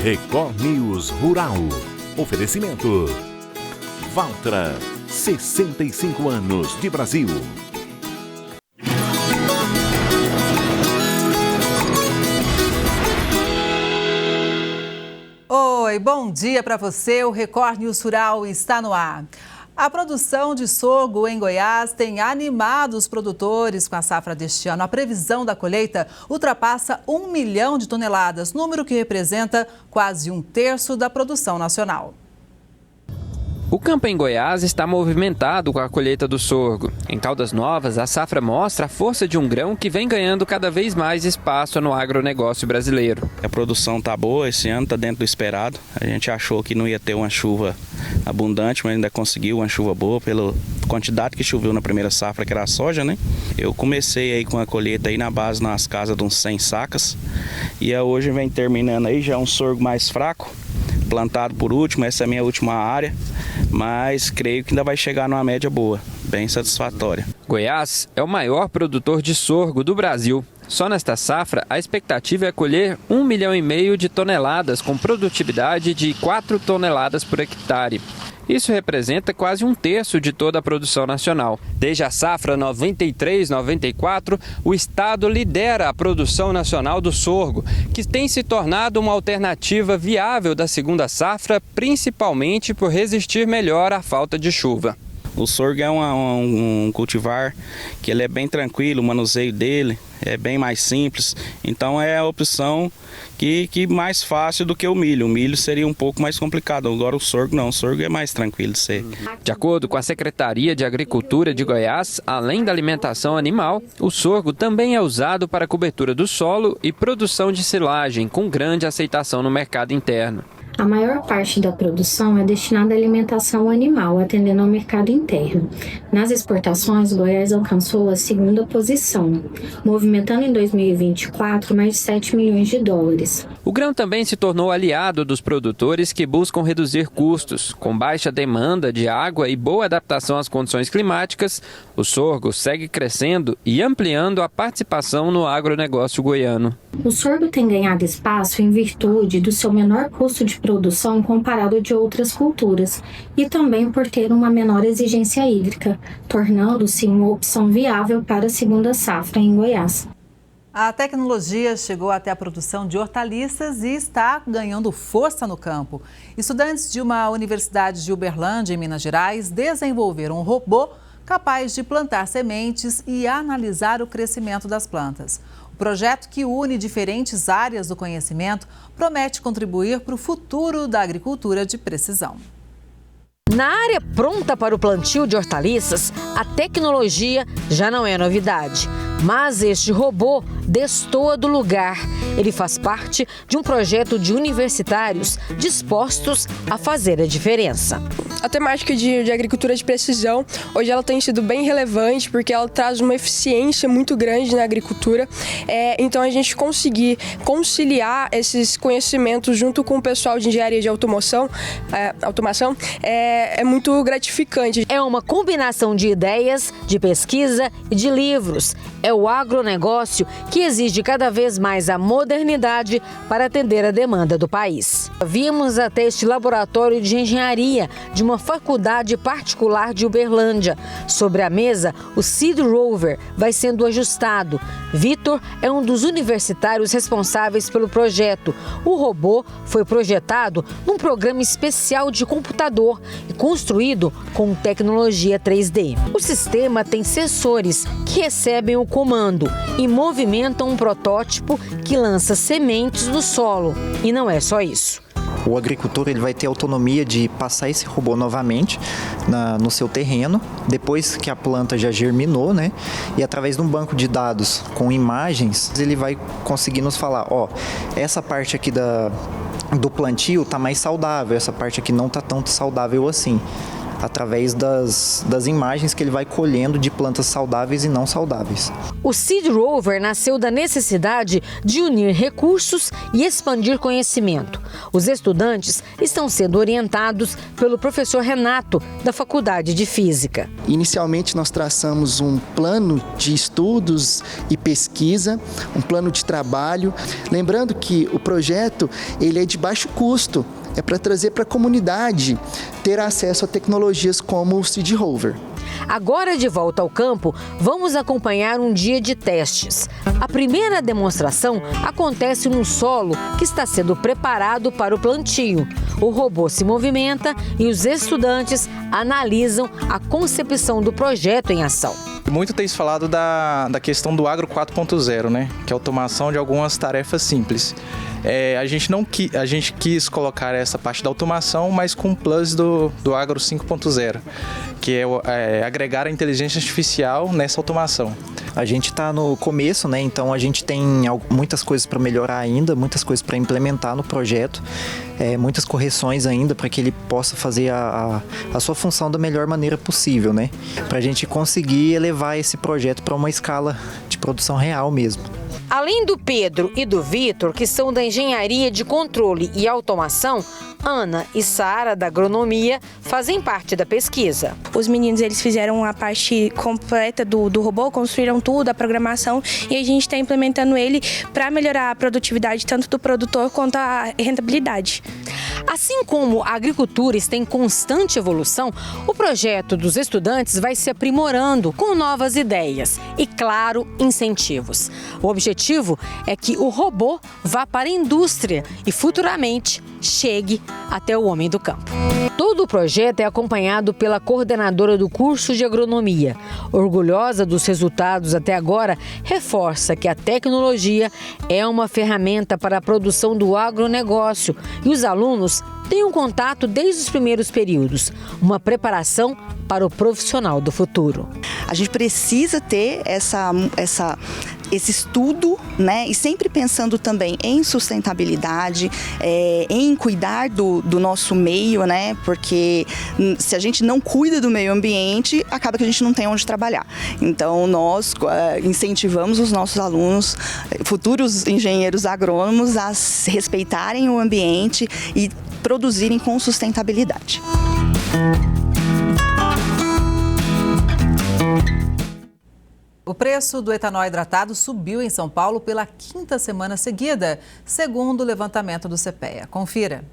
Record News Rural. Oferecimento Valtra, 65 anos de Brasil. Oi, bom dia para você. O Record News Rural está no ar. A produção de sorgo em Goiás tem animado os produtores com a safra deste ano. A previsão da colheita ultrapassa 1 milhão de toneladas, número que representa quase 1/3 da produção nacional. O campo em Goiás está movimentado com a colheita do sorgo. Em Caldas Novas, a safra mostra a força de um grão que vem ganhando cada vez mais espaço no agronegócio brasileiro. A produção está boa, esse ano está dentro do esperado. A gente achou que não ia ter uma chuva abundante, mas ainda conseguiu uma chuva boa pela quantidade que choveu na primeira safra, que era a soja, né? Eu comecei aí com a colheita aí na base, nas casas de uns 100 sacas. E hoje vem terminando aí, já é um sorgo mais fraco, plantado por último, essa é a minha última área, mas creio que ainda vai chegar numa média boa, bem satisfatória. Goiás é o maior produtor de sorgo do Brasil. Só nesta safra, a expectativa é colher 1,5 milhão de toneladas, com produtividade de 4 toneladas por hectare. Isso representa quase 1/3 de toda a produção nacional. Desde a safra 93-94, o estado lidera a produção nacional do sorgo, que tem se tornado uma alternativa viável da segunda safra, principalmente por resistir melhor à falta de chuva. O sorgo é um cultivar que ele é bem tranquilo, o manuseio dele é bem mais simples, então é a opção que mais fácil do que o milho. O milho seria um pouco mais complicado, agora o sorgo não, o sorgo é mais tranquilo de ser. De acordo com a Secretaria de Agricultura de Goiás, além da alimentação animal, o sorgo também é usado para a cobertura do solo e produção de silagem, com grande aceitação no mercado interno. A maior parte da produção é destinada à alimentação animal, atendendo ao mercado interno. Nas exportações, Goiás alcançou a segunda posição, movimentando em 2024 mais de 7 milhões de dólares. O grão também se tornou aliado dos produtores que buscam reduzir custos. Com baixa demanda de água e boa adaptação às condições climáticas, o sorgo segue crescendo e ampliando a participação no agronegócio goiano. O sorgo tem ganhado espaço em virtude do seu menor custo de produção comparado de outras culturas e também por ter uma menor exigência hídrica, tornando-se uma opção viável para a segunda safra em Goiás. A tecnologia chegou até a produção de hortaliças e está ganhando força no campo. Estudantes de uma universidade de Uberlândia, em Minas Gerais, desenvolveram um robô capaz de plantar sementes e analisar o crescimento das plantas. O projeto, que une diferentes áreas do conhecimento, promete contribuir para o futuro da agricultura de precisão. Na área pronta para o plantio de hortaliças, a tecnologia já não é novidade. Mas este robô destoa do lugar. Ele faz parte de um projeto de universitários dispostos a fazer a diferença. A temática de agricultura de precisão, hoje ela tem sido bem relevante porque ela traz uma eficiência muito grande na agricultura. Então a gente conseguir conciliar esses conhecimentos junto com o pessoal de engenharia de automação é muito gratificante. É uma combinação de ideias, de pesquisa e de livros. É o agronegócio que exige cada vez mais a modernidade para atender a demanda do país. Vimos até este laboratório de engenharia de uma faculdade particular de Uberlândia. Sobre a mesa, o Seed Rover vai sendo ajustado. Vitor é um dos universitários responsáveis pelo projeto. O robô foi projetado num programa especial de computador e construído com tecnologia 3D. O sistema tem sensores que recebem o comando e movimentam um protótipo que lança sementes no solo. E não é só isso. O agricultor ele vai ter autonomia de passar esse robô novamente no seu terreno, depois que a planta já germinou, né? E através de um banco de dados com imagens, ele vai conseguir nos falar, essa parte aqui do plantio está mais saudável, essa parte aqui não está tão saudável assim. através das imagens que ele vai colhendo de plantas saudáveis e não saudáveis. O Seed Rover nasceu da necessidade de unir recursos e expandir conhecimento. Os estudantes estão sendo orientados pelo professor Renato, da Faculdade de Física. Inicialmente nós traçamos um plano de estudos e pesquisa, um plano de trabalho. Lembrando que o projeto ele é de baixo custo, é para trazer para a comunidade ter acesso a tecnologias como o Seed Rover. Agora, de volta ao campo, vamos acompanhar um dia de testes. A primeira demonstração acontece num solo que está sendo preparado para o plantio. O robô se movimenta e os estudantes analisam a concepção do projeto em ação. Muito tem se falado da questão do Agro 4.0, né? Que é a automação de algumas tarefas simples. A gente quis colocar essa parte da automação, mas com o plus do Agro 5.0, que é agregar a inteligência artificial nessa automação. A gente está no começo, né? Então a gente tem muitas coisas para melhorar ainda, muitas coisas para implementar no projeto, muitas correções ainda para que ele possa fazer a sua função da melhor maneira possível, né? Para a gente conseguir elevar esse projeto para uma escala de produção real mesmo. Além do Pedro e do Vitor, que são da Engenharia de Controle e Automação, Ana e Sara, da Agronomia, fazem parte da pesquisa. Os meninos eles fizeram a parte completa do robô, construíram tudo, a programação, e a gente está implementando ele para melhorar a produtividade tanto do produtor quanto a rentabilidade. Assim como a agricultura está em constante evolução, o projeto dos estudantes vai se aprimorando com novas ideias e, claro, incentivos. O objetivo é que o robô vá para a indústria e futuramente chegue até o homem do campo. Todo o projeto é acompanhado pela coordenadora do curso de agronomia. Orgulhosa dos resultados até agora, reforça que a tecnologia é uma ferramenta para a produção do agronegócio e os alunos têm um contato desde os primeiros períodos, uma preparação para o profissional do futuro. A gente precisa ter esse estudo, né? E sempre pensando também em sustentabilidade, em cuidar do nosso meio, né? Porque se a gente não cuida do meio ambiente, acaba que a gente não tem onde trabalhar. Então nós incentivamos os nossos alunos, futuros engenheiros agrônomos, a respeitarem o ambiente e produzirem com sustentabilidade. O preço do etanol hidratado subiu em São Paulo pela 5ª semana seguida, segundo o levantamento do CPEA. Confira.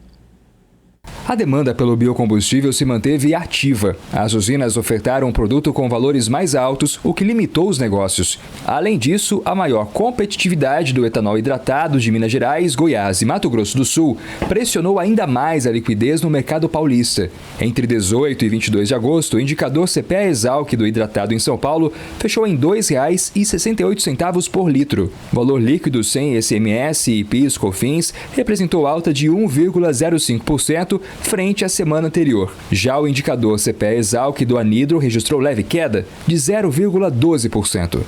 A demanda pelo biocombustível se manteve ativa. As usinas ofertaram um produto com valores mais altos, o que limitou os negócios. Além disso, a maior competitividade do etanol hidratado de Minas Gerais, Goiás e Mato Grosso do Sul pressionou ainda mais a liquidez no mercado paulista. Entre 18 e 22 de agosto, o indicador CPEA-Esalq do hidratado em São Paulo fechou em R$ 2,68 por litro. O valor líquido sem ICMS e PIS/COFINS representou alta de 1,05% frente à semana anterior. Já o indicador CPEA-Esalq do anidro registrou leve queda de 0,12%.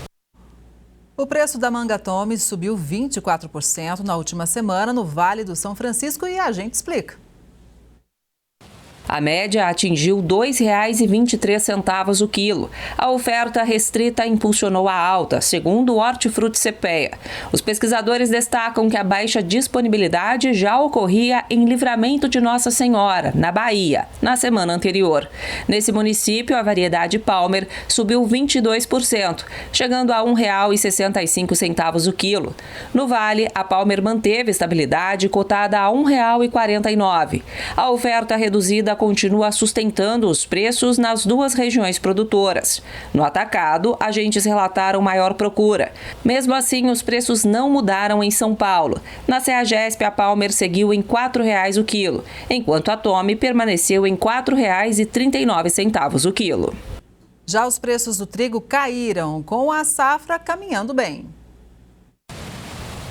O preço da manga Tome subiu 24% na última semana no Vale do São Francisco e a gente explica. A média atingiu R$ 2,23 o quilo. A oferta restrita impulsionou a alta, segundo o Hortifruti CPEA. Os pesquisadores destacam que a baixa disponibilidade já ocorria em Livramento de Nossa Senhora, na Bahia, na semana anterior. Nesse município, a variedade Palmer subiu 22%, chegando a R$ 1,65 o quilo. No Vale, a Palmer manteve estabilidade, cotada a R$ 1,49. A oferta reduzida continua sustentando os preços nas duas regiões produtoras. No atacado, agentes relataram maior procura. Mesmo assim, os preços não mudaram em São Paulo. Na CEAGESP, a Palmer seguiu em R$ 4,00 o quilo, enquanto a Tome permaneceu em R$ 4,39 o quilo. Já os preços do trigo caíram, com a safra caminhando bem.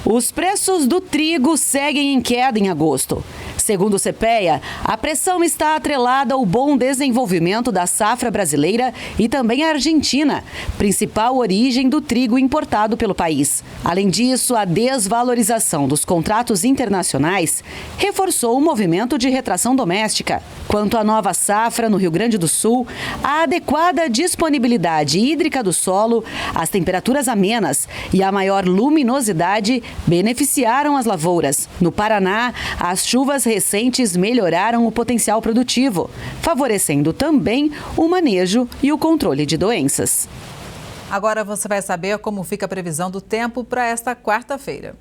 Os preços do trigo seguem em queda em agosto. Segundo o CPEA, a pressão está atrelada ao bom desenvolvimento da safra brasileira e também a Argentina, principal origem do trigo importado pelo país. Além disso, a desvalorização dos contratos internacionais reforçou o movimento de retração doméstica. Quanto à nova safra no Rio Grande do Sul, a adequada disponibilidade hídrica do solo, as temperaturas amenas e a maior luminosidade beneficiaram as lavouras. No Paraná, as chuvas recentes melhoraram o potencial produtivo, favorecendo também o manejo e o controle de doenças. Agora você vai saber como fica a previsão do tempo para esta quarta-feira.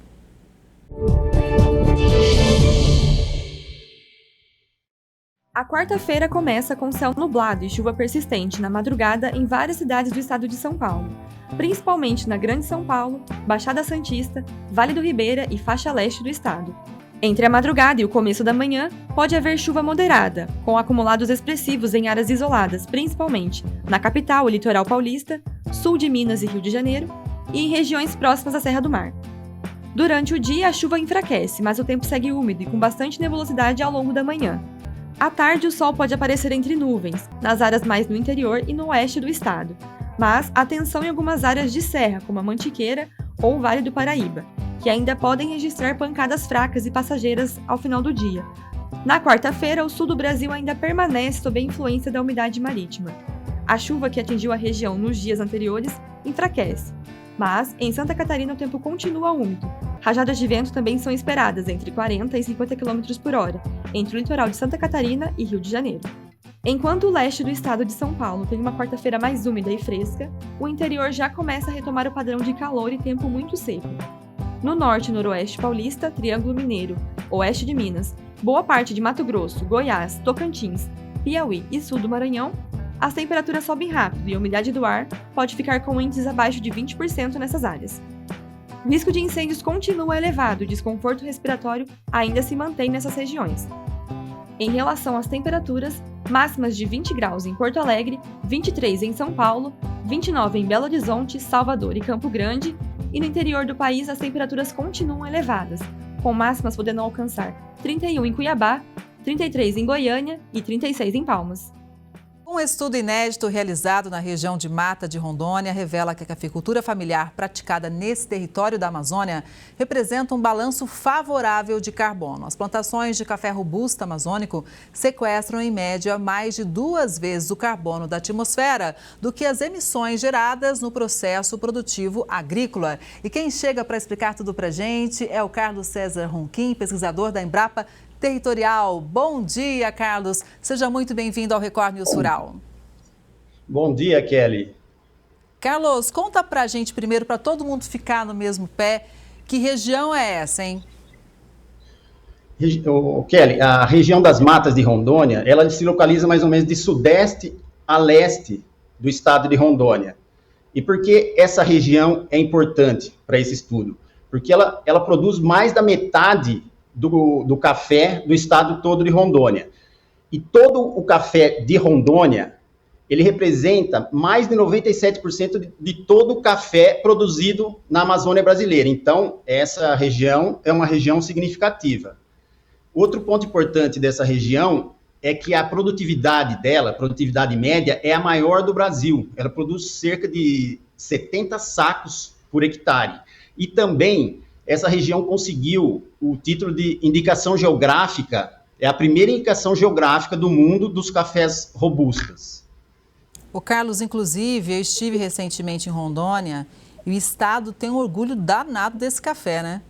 A quarta-feira começa com céu nublado e chuva persistente na madrugada em várias cidades do estado de São Paulo, principalmente na Grande São Paulo, Baixada Santista, Vale do Ribeira e faixa leste do estado. Entre a madrugada e o começo da manhã, pode haver chuva moderada, com acumulados expressivos em áreas isoladas, principalmente na capital, o litoral paulista, sul de Minas e Rio de Janeiro, e em regiões próximas à Serra do Mar. Durante o dia, a chuva enfraquece, mas o tempo segue úmido e com bastante nebulosidade ao longo da manhã. À tarde, o sol pode aparecer entre nuvens, nas áreas mais no interior e no oeste do estado, mas atenção em algumas áreas de serra, como a Mantiqueira ou o Vale do Paraíba, que ainda podem registrar pancadas fracas e passageiras ao final do dia. Na quarta-feira, o sul do Brasil ainda permanece sob a influência da umidade marítima. A chuva que atingiu a região nos dias anteriores enfraquece, mas em Santa Catarina o tempo continua úmido. Rajadas de vento também são esperadas entre 40 e 50 km por hora, entre o litoral de Santa Catarina e Rio de Janeiro. Enquanto o leste do estado de São Paulo tem uma quarta-feira mais úmida e fresca, o interior já começa a retomar o padrão de calor e tempo muito seco. No norte e noroeste paulista, Triângulo Mineiro, oeste de Minas, boa parte de Mato Grosso, Goiás, Tocantins, Piauí e sul do Maranhão, as temperaturas sobem rápido e a umidade do ar pode ficar com índices abaixo de 20% nessas áreas. O risco de incêndios continua elevado e o desconforto respiratório ainda se mantém nessas regiões. Em relação às temperaturas, máximas de 20 graus em Porto Alegre, 23 em São Paulo, 29 em Belo Horizonte, Salvador e Campo Grande, e no interior do país as temperaturas continuam elevadas, com máximas podendo alcançar 31 em Cuiabá, 33 em Goiânia e 36 em Palmas. Um estudo inédito realizado na região de Mata de Rondônia revela que a cafeicultura familiar praticada nesse território da Amazônia representa um balanço favorável de carbono. As plantações de café robusto amazônico sequestram, em média, mais de 2 vezes o carbono da atmosfera do que as emissões geradas no processo produtivo agrícola. E quem chega para explicar tudo para a gente é o Carlos César Ronquim, pesquisador da Embrapa Territorial. Bom dia, Carlos. Seja muito bem-vindo ao Record News Rural. Bom dia, Kelly. Carlos, conta pra gente primeiro, para todo mundo ficar no mesmo pé, que região é essa, hein? Kelly, a região das Matas de Rondônia, ela se localiza mais ou menos de sudeste a leste do estado de Rondônia. E por que essa região é importante para esse estudo? Porque ela produz mais da metade do café do estado todo de Rondônia. E todo o café de Rondônia, ele representa mais de 97% de todo o café produzido na Amazônia brasileira. Então, essa região é uma região significativa. Outro ponto importante dessa região é que a produtividade dela, a produtividade média, é a maior do Brasil. Ela produz cerca de 70 sacos por hectare. E também essa região conseguiu o título de indicação geográfica, é a primeira indicação geográfica do mundo dos cafés robustos. O Carlos, inclusive, eu estive recentemente em Rondônia e o estado tem um orgulho danado desse café, né?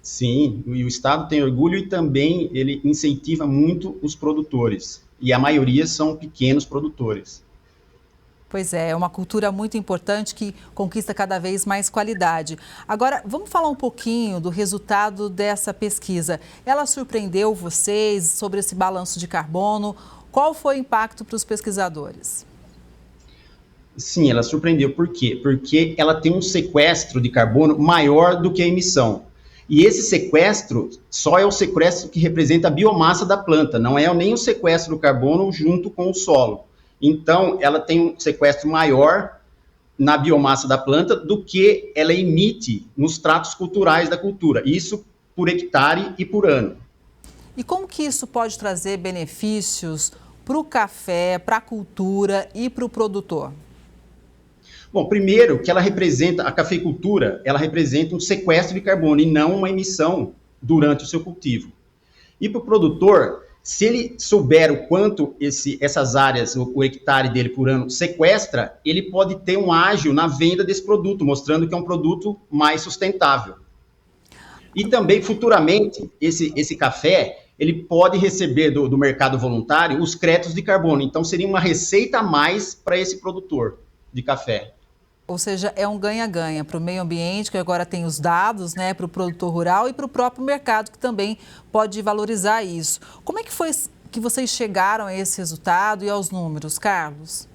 Sim, e o estado tem orgulho e também ele incentiva muito os produtores. E a maioria são pequenos produtores. Pois é uma cultura muito importante que conquista cada vez mais qualidade. Agora, vamos falar um pouquinho do resultado dessa pesquisa. Ela surpreendeu vocês sobre esse balanço de carbono? Qual foi o impacto para os pesquisadores? Sim, ela surpreendeu. Por quê? Porque ela tem um sequestro de carbono maior do que a emissão. E esse sequestro só é o sequestro que representa a biomassa da planta, não é nem o sequestro do carbono junto com o solo. Então, ela tem um sequestro maior na biomassa da planta do que ela emite nos tratos culturais da cultura. Isso por hectare e por ano. E como que isso pode trazer benefícios para o café, para a cultura e para o produtor? Bom, primeiro que a cafeicultura, ela representa um sequestro de carbono e não uma emissão durante o seu cultivo. E para o produtor, se ele souber o quanto essas áreas, o hectare dele por ano sequestra, ele pode ter um ágio na venda desse produto, mostrando que é um produto mais sustentável. E também, futuramente, esse café, ele pode receber do mercado voluntário os créditos de carbono. Então, seria uma receita a mais para esse produtor de café. Ou seja, é um ganha-ganha para o meio ambiente, que agora tem os dados, né, para o produtor rural e para o próprio mercado, que também pode valorizar isso. Como é que foi que vocês chegaram a esse resultado e aos números, Carlos?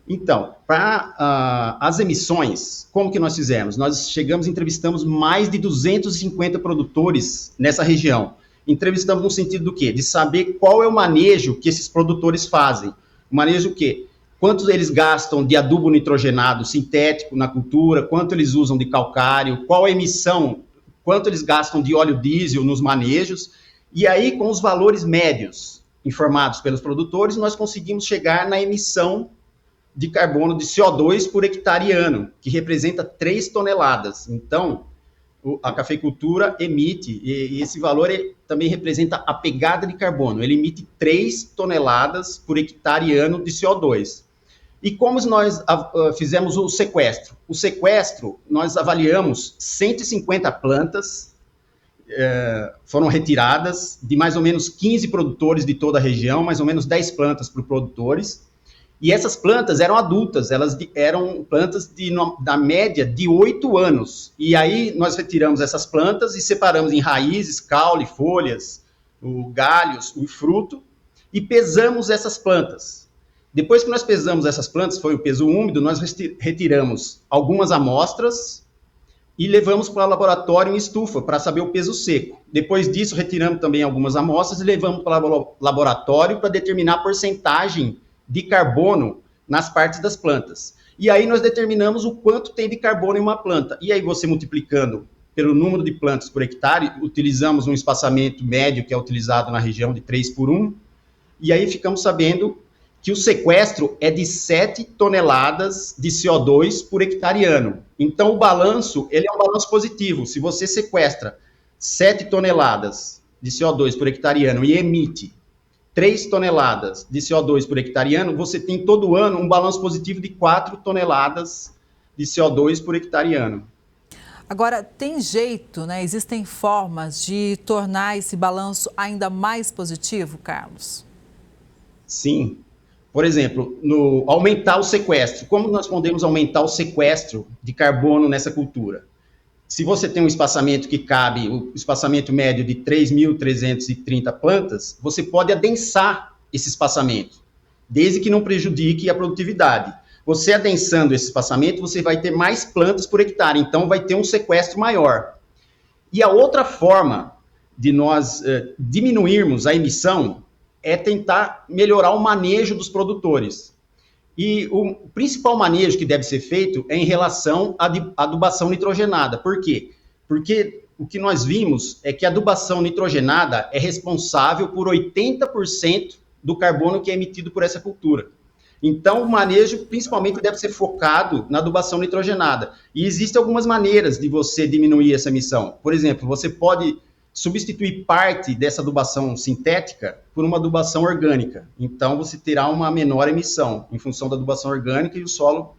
Então, para as emissões, como que nós fizemos? Nós entrevistamos mais de 250 produtores nessa região. Entrevistamos no sentido do quê? De saber qual é o manejo que esses produtores fazem. O manejo o quê? Quanto eles gastam de adubo nitrogenado sintético na cultura, quanto eles usam de calcário, qual a emissão, quanto eles gastam de óleo diesel nos manejos. E aí, com os valores médios informados pelos produtores, nós conseguimos chegar na emissão de carbono de CO2 por hectare ano, que representa 3 toneladas. Então, a cafeicultura emite, e esse valor também representa a pegada de carbono. Ele emite 3 toneladas por hectare ano de CO2. E como nós fizemos o sequestro? O sequestro, nós avaliamos 150 plantas, foram retiradas de mais ou menos 15 produtores de toda a região, mais ou menos 10 plantas por produtores. E essas plantas eram adultas, elas eram plantas da média de 8 anos. E aí nós retiramos essas plantas e separamos em raízes, caule, folhas, galhos, o fruto, e pesamos essas plantas. Depois que nós pesamos essas plantas, foi o peso úmido, nós retiramos algumas amostras e levamos para o laboratório em estufa para saber o peso seco. Depois disso, retiramos também algumas amostras e levamos para o laboratório para determinar a porcentagem de carbono nas partes das plantas. E aí nós determinamos o quanto tem de carbono em uma planta. E aí você multiplicando pelo número de plantas por hectare, utilizamos um espaçamento médio que é utilizado na região de 3:1, e aí ficamos sabendo que o sequestro é de 7 toneladas de CO2 por hectare ano. Então o balanço, ele é um balanço positivo. Se você sequestra 7 toneladas de CO2 por hectare ano e emite 3 toneladas de CO2 por hectare ano, você tem todo ano um balanço positivo de 4 toneladas de CO2 por hectare ano. Agora, tem jeito, né? Existem formas de tornar esse balanço ainda mais positivo, Carlos? Sim. Por exemplo, aumentar o sequestro. Como nós podemos aumentar o sequestro de carbono nessa cultura? Se você tem um espaçamento que cabe, o espaçamento médio de 3.330 plantas, você pode adensar esse espaçamento, desde que não prejudique a produtividade. Você adensando esse espaçamento, você vai ter mais plantas por hectare, então vai ter um sequestro maior. E a outra forma de nós diminuirmos a emissão é tentar melhorar o manejo dos produtores. E o principal manejo que deve ser feito é em relação à adubação nitrogenada. Por quê? Porque o que nós vimos é que a adubação nitrogenada é responsável por 80% do carbono que é emitido por essa cultura. Então, o manejo principalmente deve ser focado na adubação nitrogenada. E existem algumas maneiras de você diminuir essa emissão. Por exemplo, você pode substituir parte dessa adubação sintética por uma adubação orgânica. Então, você terá uma menor emissão em função da adubação orgânica e o solo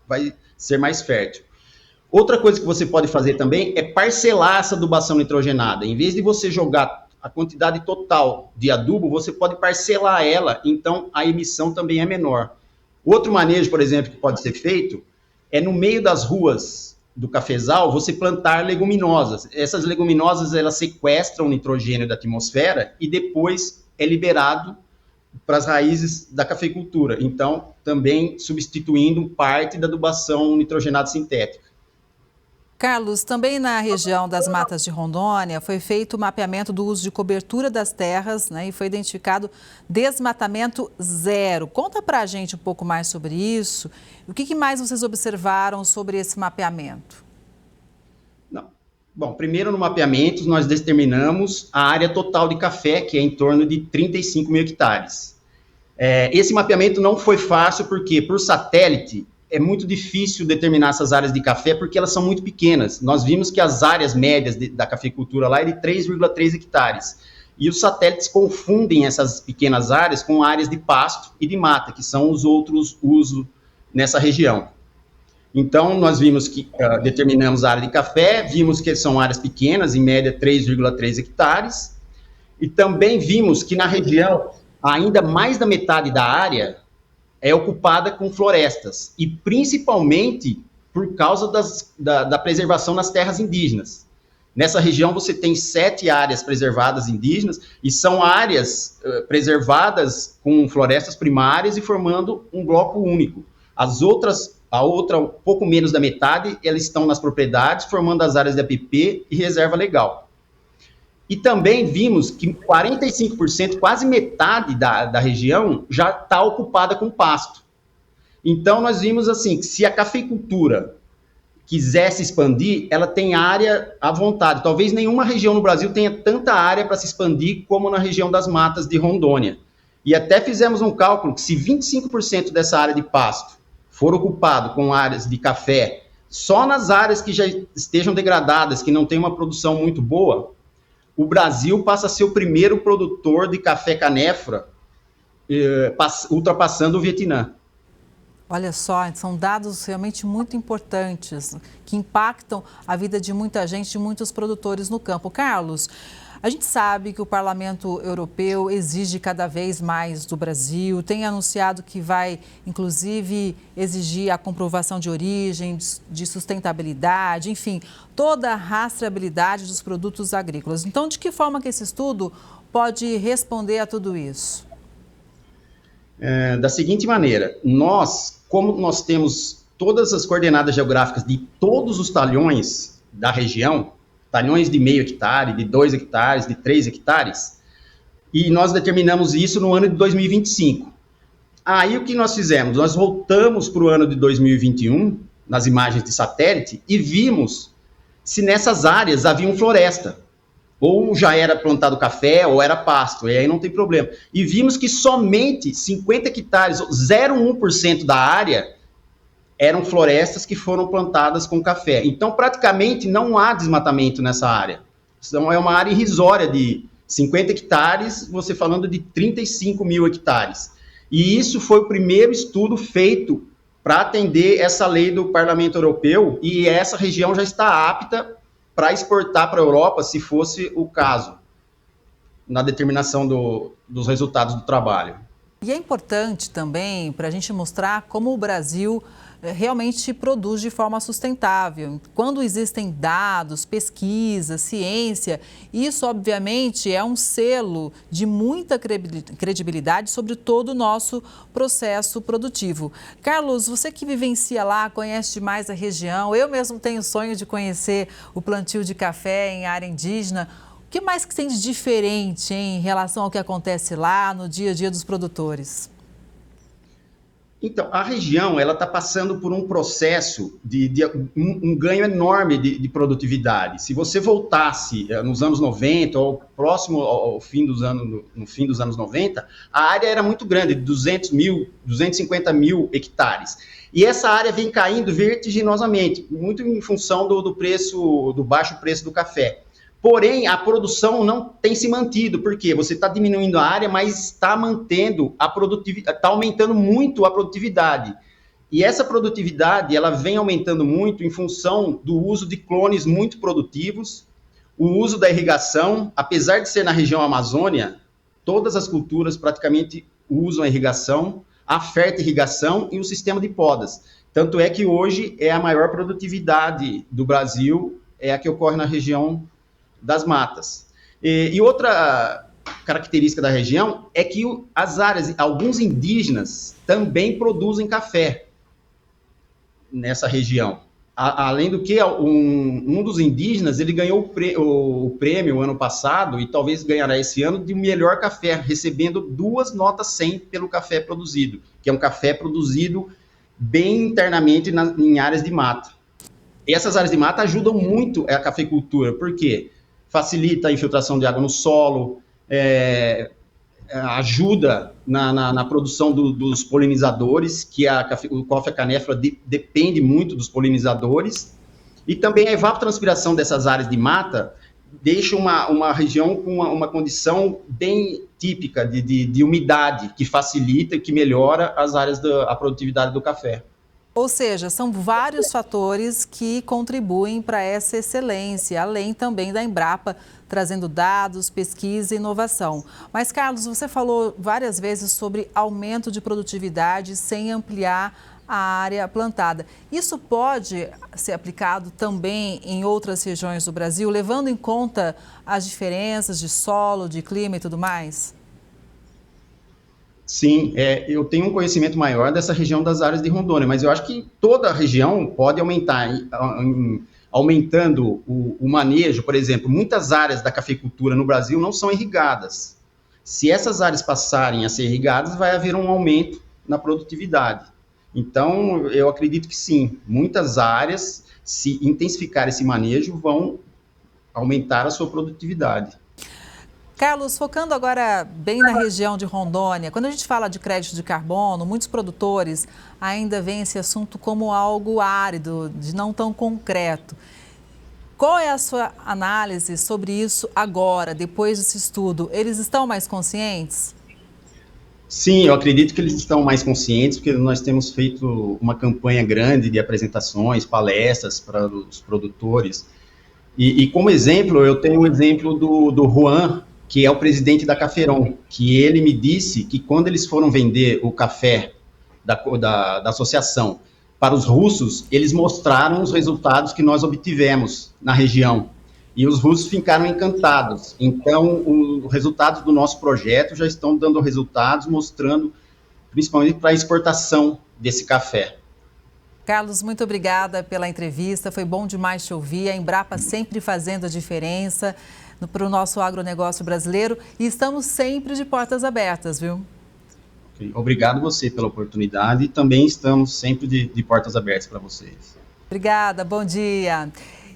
vai ser mais fértil. Outra coisa que você pode fazer também é parcelar essa adubação nitrogenada. Em vez de você jogar a quantidade total de adubo, você pode parcelar ela, então a emissão também é menor. Outro manejo, por exemplo, que pode ser feito é no meio das ruas do cafezal, você plantar leguminosas. Essas leguminosas, elas sequestram o nitrogênio da atmosfera e depois é liberado para as raízes da cafeicultura. Então, também substituindo parte da adubação nitrogenada sintética. Carlos, também na região das Matas de Rondônia foi feito o mapeamento do uso de cobertura das terras, né, e foi identificado desmatamento zero. Conta pra gente um pouco mais sobre isso. O que mais vocês observaram sobre esse mapeamento? Bom, primeiro no mapeamento nós determinamos a área total de café, que é em torno de 35 mil hectares. Esse mapeamento não foi fácil porque, por satélite, é muito difícil determinar essas áreas de café porque elas são muito pequenas. Nós vimos que as áreas médias da cafeicultura lá é de 3,3 hectares. E os satélites confundem essas pequenas áreas com áreas de pasto e de mata, que são os outros usos nessa região. Então, nós vimos que determinamos a área de café, vimos que são áreas pequenas, em média 3,3 hectares, e também vimos que na região, ainda mais da metade da área é ocupada com florestas, e principalmente por causa da preservação nas terras indígenas. Nessa região você tem 7 áreas preservadas indígenas, e são áreas preservadas com florestas primárias e formando um bloco único. A outra, um pouco menos da metade, elas estão nas propriedades, formando as áreas de APP e reserva legal. E também vimos que 45%, quase metade da região, já está ocupada com pasto. Então, nós vimos assim, que se a cafeicultura quisesse expandir, ela tem área à vontade. Talvez nenhuma região no Brasil tenha tanta área para se expandir como na região das matas de Rondônia. E até fizemos um cálculo que se 25% dessa área de pasto for ocupado com áreas de café, só nas áreas que já estejam degradadas, que não tem uma produção muito boa, o Brasil passa a ser o primeiro produtor de café canéfora, ultrapassando o Vietnã. Olha só, são dados realmente muito importantes, que impactam a vida de muita gente, de muitos produtores no campo. Carlos, a gente sabe que o Parlamento Europeu exige cada vez mais do Brasil, tem anunciado que vai, inclusive, exigir a comprovação de origem, de sustentabilidade, enfim, toda a rastreabilidade dos produtos agrícolas. Então, de que forma que esse estudo pode responder a tudo isso? Da seguinte maneira, como nós temos todas as coordenadas geográficas de todos os talhões da região, talhões de meio hectare, de 2 hectares, de 3 hectares, e nós determinamos isso no ano de 2025. Aí o que nós fizemos? Nós voltamos para o ano de 2021, nas imagens de satélite, e vimos se nessas áreas haviam floresta, ou já era plantado café, ou era pasto, e aí não tem problema. E vimos que somente 50 hectares, 0,1% da área, eram florestas que foram plantadas com café. Então, praticamente, não há desmatamento nessa área. Então, é uma área irrisória de 50 hectares, você falando de 35 mil hectares. E isso foi o primeiro estudo feito para atender essa lei do Parlamento Europeu, e essa região já está apta para exportar para a Europa, se fosse o caso, na determinação dos resultados do trabalho. E é importante também para a gente mostrar como o Brasil realmente produz de forma sustentável. Quando existem dados, pesquisa, ciência, isso obviamente é um selo de muita credibilidade sobre todo o nosso processo produtivo. Carlos, você que vivencia lá, conhece demais a região, eu mesmo tenho o sonho de conhecer o plantio de café em área indígena. O que mais que tem de diferente em relação ao que acontece lá no dia a dia dos produtores? Então, a região está passando por um processo de um ganho enorme de produtividade. Se você voltasse nos anos 90, ou próximo ao fim dos anos, no fim dos anos 90, a área era muito grande, de 250 mil hectares. E essa área vem caindo vertiginosamente, muito em função do baixo preço do café. Porém, a produção não tem se mantido, porque você está diminuindo a área, mas está mantendo a produtividade, está aumentando muito a produtividade. E essa produtividade, ela vem aumentando muito em função do uso de clones muito produtivos, o uso da irrigação, apesar de ser na região Amazônia, todas as culturas praticamente usam a irrigação, a fertirrigação e o sistema de podas. Tanto é que hoje é a maior produtividade do Brasil, é a que ocorre na região das matas. E outra característica da região é que as áreas, alguns indígenas também produzem café nessa região. Além do que, um dos indígenas, ele ganhou o prêmio ano passado, e talvez ganhará esse ano, de melhor café, recebendo 2 notas 100 pelo café produzido, que é um café produzido bem internamente em áreas de mata. E essas áreas de mata ajudam muito a cafeicultura, porque facilita a infiltração de água no solo, ajuda na produção dos polinizadores, que o coffea-canéfora depende muito dos polinizadores, e também a evapotranspiração dessas áreas de mata deixa uma região com uma condição bem típica de umidade, que facilita e que melhora a produtividade do café. Ou seja, são vários fatores que contribuem para essa excelência, além também da Embrapa trazendo dados, pesquisa e inovação. Mas, Carlos, você falou várias vezes sobre aumento de produtividade sem ampliar a área plantada. Isso pode ser aplicado também em outras regiões do Brasil, levando em conta as diferenças de solo, de clima e tudo mais? Sim, eu tenho um conhecimento maior dessa região das áreas de Rondônia, mas eu acho que toda a região pode aumentar, aumentando o manejo. Por exemplo, muitas áreas da cafeicultura no Brasil não são irrigadas. Se essas áreas passarem a ser irrigadas, vai haver um aumento na produtividade. Então, eu acredito que sim, muitas áreas, se intensificar esse manejo, vão aumentar a sua produtividade. Carlos, focando agora bem na região de Rondônia, quando a gente fala de crédito de carbono, muitos produtores ainda veem esse assunto como algo árido, de não tão concreto. Qual é a sua análise sobre isso agora, depois desse estudo? Eles estão mais conscientes? Sim, eu acredito que eles estão mais conscientes, porque nós temos feito uma campanha grande de apresentações, palestras para os produtores. E como exemplo, eu tenho um exemplo do Juan, que é o presidente da Caféron, que ele me disse que quando eles foram vender o café da associação para os russos, eles mostraram os resultados que nós obtivemos na região. E os russos ficaram encantados. Então, os resultados do nosso projeto já estão dando resultados, mostrando, principalmente para a exportação desse café. Carlos, muito obrigada pela entrevista, foi bom demais te ouvir. A Embrapa sempre fazendo a diferença para o nosso agronegócio brasileiro e estamos sempre de portas abertas, viu? Obrigado você pela oportunidade e também estamos sempre de portas abertas para vocês. Obrigada, bom dia.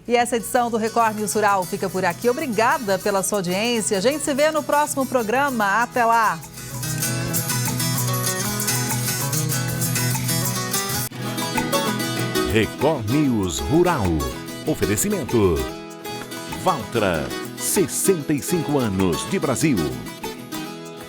E essa edição do Record News Rural fica por aqui. Obrigada pela sua audiência. A gente se vê no próximo programa. Até lá! Record News Rural. Oferecimento Valtra, 65 anos de Brasil.